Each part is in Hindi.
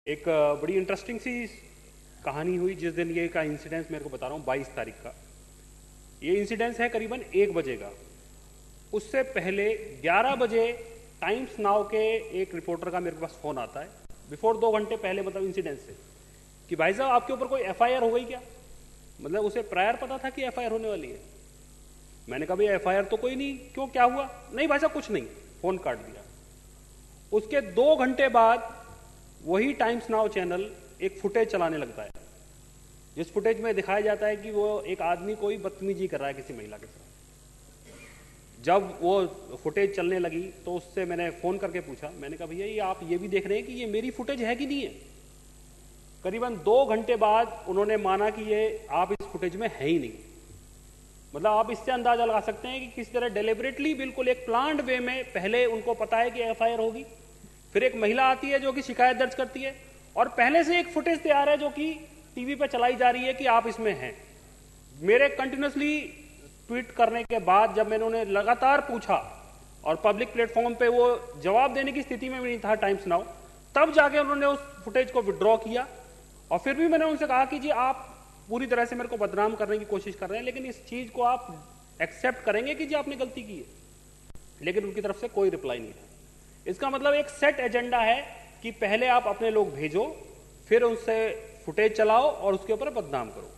एक बड़ी इंटरेस्टिंग सी कहानी हुई जिस दिन ये का इंसिडेंस मेरे को बता रहा हूँ 22 तारीख का। ये इंसिडेंस है करीबन 1 बजे का। उससे पहले 11 बजे टाइम्स नाउ के एक रिपोर्टर का मेरे पास फ़ोन आता है, बिफोर 2 घंटे पहले, मतलब इंसिडेंस से, कि भाई साहब आपके ऊपर कोई एफआईआर हो गई क्या। मतलब उसे प्रायर पता था कि एफआईआर होने वाली है। मैंने कहा भाई एफआईआर तो कोई नहीं, क्यों, क्या हुआ। नहीं भाई साहब कुछ नहीं, फ़ोन काट दिया। उसके 2 घंटे बाद वही टाइम्स नाउ चैनल एक फुटेज चलाने लगता है, जिस फुटेज में दिखाया जाता है कि वो एक आदमी कोई बदतमीजी कर रहा है किसी महिला के साथ। जब वो फुटेज चलने लगी तो उससे मैंने फ़ोन करके पूछा, मैंने कहा भैया ये आप ये भी देख रहे हैं कि ये मेरी फुटेज है कि नहीं है। करीबन 2 घंटे बाद उन्होंने माना कि ये आप इस फुटेज में है ही नहीं। मतलब आप इससे अंदाजा लगा सकते हैं कि किस तरह डेलिबरेटली, बिल्कुल एक प्लान्ड वे में, पहले उनको पता है कि एफआईआर होगी, फिर एक महिला आती है जो कि शिकायत दर्ज करती है, और पहले से एक फुटेज तैयार है जो कि टीवी पे चलाई जा रही है कि आप इसमें हैं। मेरे कंटिन्यूसली ट्वीट करने के बाद जब मैंने उन्हें लगातार पूछा और पब्लिक प्लेटफॉर्म पे वो जवाब देने की स्थिति में भी नहीं था टाइम्स नाउ, तब जाके उन्होंने उस फुटेज को विड्रॉ किया। और फिर भी मैंने उनसे कहा कि जी आप पूरी तरह से मेरे को बदनाम करने की कोशिश कर रहे हैं, लेकिन इस चीज को आप एक्सेप्ट करेंगे कि जी आपने गलती की है। लेकिन उनकी तरफ से कोई रिप्लाई नहीं था। इसका मतलब एक सेट एजेंडा है कि पहले आप अपने लोग भेजो, फिर उनसे फुटेज चलाओ और उसके ऊपर बदनाम करो।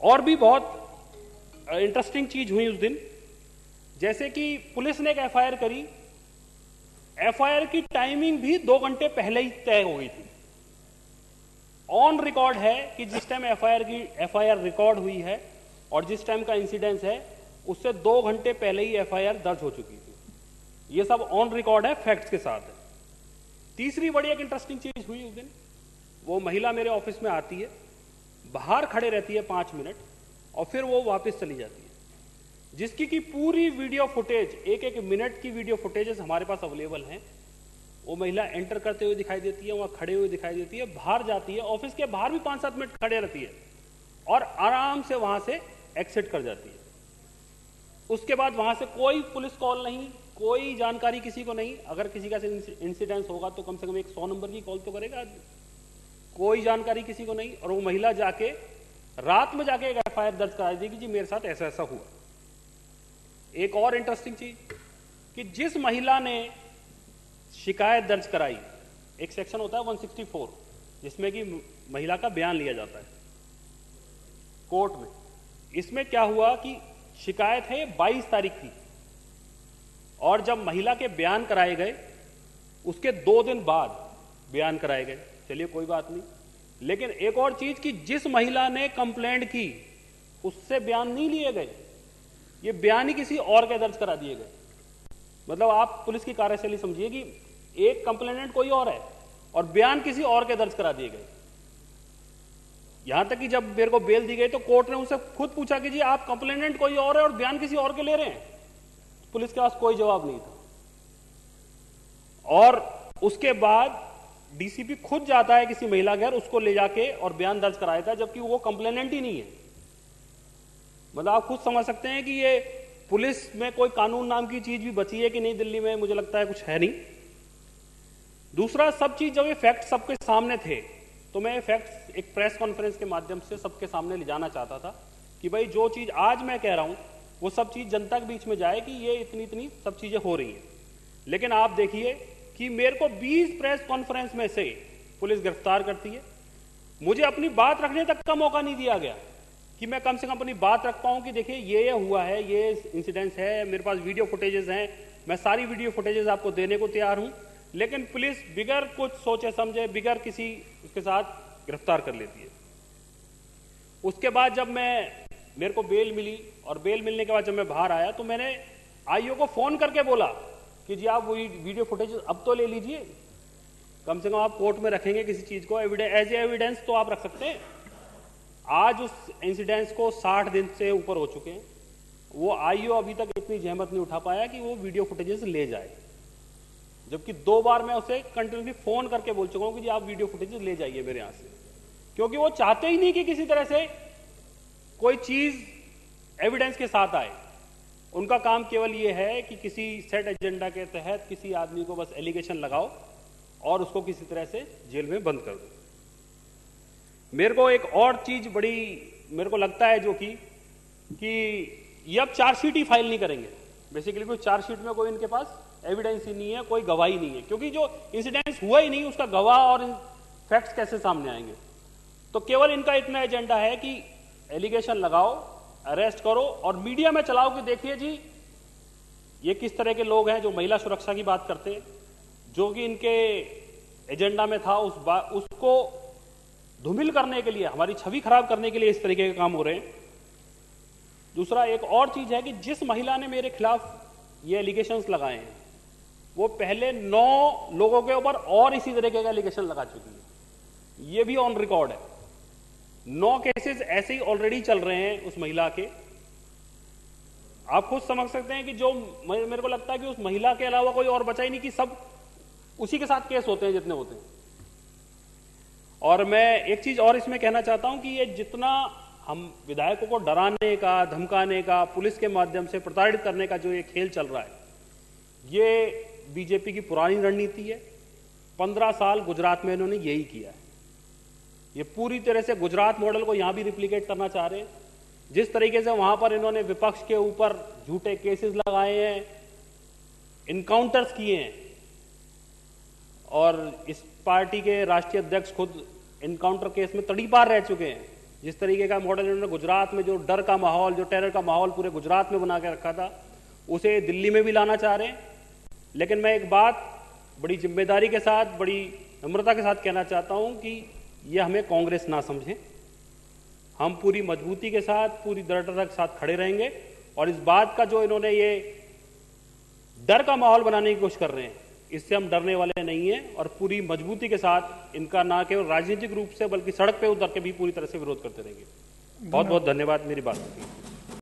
और भी बहुत इंटरेस्टिंग चीज हुई उस दिन, जैसे कि पुलिस ने एक एफआईआर करी। एफआईआर की टाइमिंग भी 2 घंटे पहले ही तय हो गई थी। ऑन रिकॉर्ड है कि जिस टाइम एफआईआर रिकॉर्ड हुई है और जिस टाइम का इंसिडेंस है उससे 2 घंटे पहले ही एफआईआर दर्ज हो चुकी थी। ये सब ऑन रिकॉर्ड है, फैक्ट्स के साथ है। तीसरी बड़ी एक इंटरेस्टिंग चीज हुई उस दिन, वो महिला मेरे ऑफिस में आती है, बाहर खड़े रहती है 5 मिनट और फिर वो वापस चली जाती है, जिसकी की पूरी वीडियो फुटेज, एक एक मिनट की वीडियो फुटेजेस हमारे पास अवेलेबल हैं। वो महिला एंटर करते हुए दिखाई देती है, वहां खड़े हुए दिखाई देती है, बाहर जाती है, ऑफिस के बाहर भी 5-7 मिनट खड़े रहती है और आराम से वहां से एक्सिट कर जाती है। उसके बाद वहां से कोई पुलिस कॉल नहीं, कोई जानकारी किसी को नहीं। अगर किसी का इंसिडेंस होगा तो कम से कम एक 100 नंबर की कॉल तो करेगा आदमी। कोई जानकारी किसी को नहीं, और वो महिला जाके रात में जाके एक एफआईआर दर्ज करा देगी, जी मेरे साथ ऐसा ऐसा हुआ। एक और इंटरेस्टिंग चीज कि जिस महिला ने शिकायत दर्ज कराई, एक सेक्शन होता है 164 जिसमें कि महिला का बयान लिया जाता है कोर्ट में। इसमें क्या हुआ कि शिकायत है 22 तारीख की, और जब महिला के बयान कराए गए उसके 2 दिन बाद बयान कराए गए। चलिए कोई बात नहीं, लेकिन एक और चीज कि जिस महिला ने कंप्लेंट की उससे बयान नहीं लिए गए, ये बयान ही किसी और के दर्ज करा दिए गए। मतलब आप पुलिस की कार्यशैली समझिए कि एक कंप्लेनेंट कोई और है और बयान किसी और के दर्ज करा दिए गए। यहां तक कि जब मेरे को बेल दी गई तो कोर्ट ने उनसे खुद पूछा कि जी आप कंप्लेनेंट कोई और है और बयान किसी और के ले रहे हैं। पुलिस के पास कोई जवाब नहीं था। और उसके बाद डीसीपी खुद जाता है किसी महिला के घर, उसको ले जाके और बयान दर्ज कराया था, जबकि वो कंप्लेनेंट ही नहीं है। मतलब आप खुद समझ सकते हैं कि ये पुलिस में कोई कानून नाम की चीज भी बची है कि नहीं दिल्ली में, मुझे लगता है कुछ है नहीं। दूसरा, सब चीज जब ये फैक्ट सबके सामने थे तो मैं ये फैक्ट एक प्रेस कॉन्फ्रेंस के माध्यम से सबके सामने ले जाना चाहता था कि भाई जो चीज आज मैं कह रहा हूं वो सब चीज जनता के बीच में जाए कि ये इतनी इतनी सब चीजें हो रही हैं। लेकिन आप देखिए कि मेरे को 20 प्रेस कॉन्फ्रेंस में से पुलिस गिरफ्तार करती है। मुझे अपनी बात रखने तक का मौका नहीं दिया गया कि मैं कम से कम अपनी बात रख पाऊं कि देखिए ये हुआ है, ये इंसिडेंस है, मेरे पास वीडियो फुटेजेस हैं, मैं सारी वीडियो फुटेजेस आपको देने को तैयार हूं। लेकिन पुलिस बिगर कुछ सोचे समझे, बिगर किसी उसके साथ गिरफ्तार कर लेती है। उसके बाद जब मेरे को बेल मिली, और बेल मिलने के बाद जब मैं बाहर आया तो मैंने आईओ को फोन करके बोला कि जी आप वही वीडियो फुटेज अब तो ले लीजिए, कम से कम आप कोर्ट में रखेंगे किसी चीज को एज एविडेंस तो आप रख सकते हैं। आज उस इंसिडेंस को 60 दिन से ऊपर हो चुके हैं, वो आईओ अभी तक इतनी जहमत नहीं उठा पाया कि वो वीडियो फुटेजेस ले जाए, जबकि 2 बार मैं उसे कंटिन्यूसली फोन करके बोल चुका हूं कि जी आप वीडियो फुटेजेस ले जाइए मेरे यहां से, क्योंकि वो चाहते ही नहीं कि किसी तरह से कोई चीज एविडेंस के साथ आए। उनका काम केवल ये है कि किसी सेट एजेंडा के तहत किसी आदमी को बस एलिगेशन लगाओ और उसको किसी तरह से जेल में बंद कर दूं। मेरे को एक और चीज बड़ी मेरे को लगता है जो कि ये अब चार्जशीट ही फाइल नहीं करेंगे। बेसिकली कोई चार्जशीट में कोई इनके पास एविडेंस ही नहीं है, कोई गवाही नहीं है, क्योंकि जो इंसिडेंस हुआ ही नहीं उसका गवाह और फैक्ट्स कैसे सामने आएंगे। तो केवल इनका इतना एजेंडा है कि एलिगेशन लगाओ, अरेस्ट करो और मीडिया में चलाओ कि देखिए जी ये किस तरह के लोग हैं जो महिला सुरक्षा की बात करते हैं, जो कि इनके एजेंडा में था उसको धूमिल करने के लिए, हमारी छवि खराब करने के लिए इस तरीके के काम हो रहे हैं। दूसरा एक और चीज है कि जिस महिला ने मेरे खिलाफ ये एलिगेशंस लगाए हैं वो पहले 9 लोगों के ऊपर और इसी तरीके का एलिगेशन लगा चुकी है, ये भी ऑन रिकॉर्ड है। 9 केसेस ऐसे ही ऑलरेडी चल रहे हैं उस महिला के। आप खुद समझ सकते हैं कि जो मेरे को लगता है कि उस महिला के अलावा कोई और बचा ही नहीं, कि सब उसी के साथ केस होते हैं जितने होते हैं। और मैं एक चीज और इसमें कहना चाहता हूं कि ये जितना हम विधायकों को डराने का, धमकाने का, पुलिस के माध्यम से प्रताड़ित करने का जो ये खेल चल रहा है, ये बीजेपी की पुरानी रणनीति है। 15 साल गुजरात में इन्होंने यही किया है। ये पूरी तरह से गुजरात मॉडल को यहां भी रिप्लिकेट करना चाह रहे हैं। जिस तरीके से वहां पर इन्होंने विपक्ष के ऊपर झूठे केसेस लगाए हैं, इनकाउंटर्स किए हैं, और इस पार्टी के राष्ट्रीय अध्यक्ष खुद इनकाउंटर केस में तड़ीपार रह चुके हैं। जिस तरीके का मॉडल इन्होंने गुजरात में, जो डर का माहौल, जो टेरर का माहौल पूरे गुजरात में बना के रखा था, उसे दिल्ली में भी लाना चाह रहे हैं। लेकिन मैं एक बात बड़ी जिम्मेदारी के साथ, बड़ी नम्रता के साथ कहना चाहता हूं कि यह हमें कांग्रेस ना समझें। हम पूरी मजबूती के साथ, पूरी दृढ़ता के साथ खड़े रहेंगे और इस बात का जो इन्होंने ये डर का माहौल बनाने की कोशिश कर रहे हैं, इससे हम डरने वाले नहीं हैं और पूरी मजबूती के साथ इनका ना केवल राजनीतिक रूप से बल्कि सड़क पे उतर के भी पूरी तरह से विरोध करते रहेंगे। बहुत बहुत धन्यवाद मेरी बात।